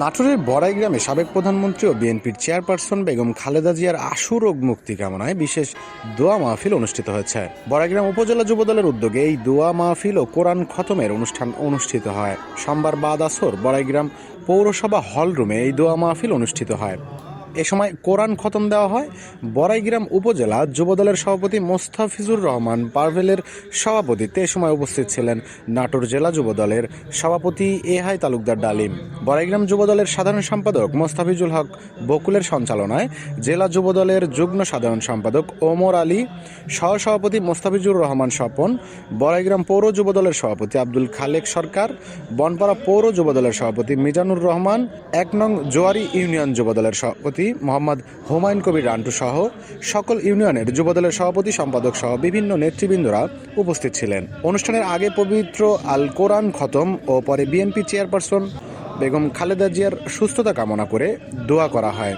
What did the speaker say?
নাটোরের বড়াই গ্রামে সাবেক প্রধানমন্ত্রী ও বিএনপির চেয়ারপারসন বেগম খালেদা জিয়ার আশু রোগ মুক্তি কামনায় বিশেষ দোয়া মাহফিল অনুষ্ঠিত হয়েছে। বড়াইগ্রাম উপজেলা যুবদলের উদ্যোগে এই দোয়া মাহফিল ও কোরআন খতমের অনুষ্ঠান অনুষ্ঠিত হয়। সোমবার বাদ আসর বড়াইগ্রাম পৌরসভা হলরুমে এই দোয়া মাহফিল অনুষ্ঠিত হয়। এ সময় কোরআন খতম দেওয়া হয়। বড়াইগ্রাম উপজেলা যুবদলের সভাপতি মোস্তাফিজুর রহমান পারভেলের সভাপতিত্বে এ সময় উপস্থিত ছিলেন নাটোর জেলা যুবদলের সভাপতি এহাই তালুকদার ডালিম, বড়াইগ্রাম যুবদলের সাধারণ সম্পাদক মোস্তাফিজুল হক বকুলের সঞ্চালনায় জেলা যুবদলের যুগ্ম সাধারণ সম্পাদক ওমর আলী, সহসভাপতি মোস্তাফিজুর রহমান স্বপন, বড়াইগ্রাম পৌর যুবদলের সভাপতি আব্দুল খালেক সরকার, বনপাড়া পৌর যুবদলের সভাপতি মিজানুর রহমান, ১ নং জোয়ারি ইউনিয়ন যুবদলের সভাপতি মোহাম্মদ হুমায়ুন কবির রান্টু সহ সকল ইউনিয়নের যুবদলের সভাপতি সম্পাদক সহ বিভিন্ন নেতৃবৃন্দরা উপস্থিত ছিলেন। অনুষ্ঠানের আগে পবিত্র আল কোরআন খতম ও পরে বিএনপি চেয়ারপারসন বেগম খালেদা জিয়ার সুস্থতা কামনা করে দোয়া করা হয়।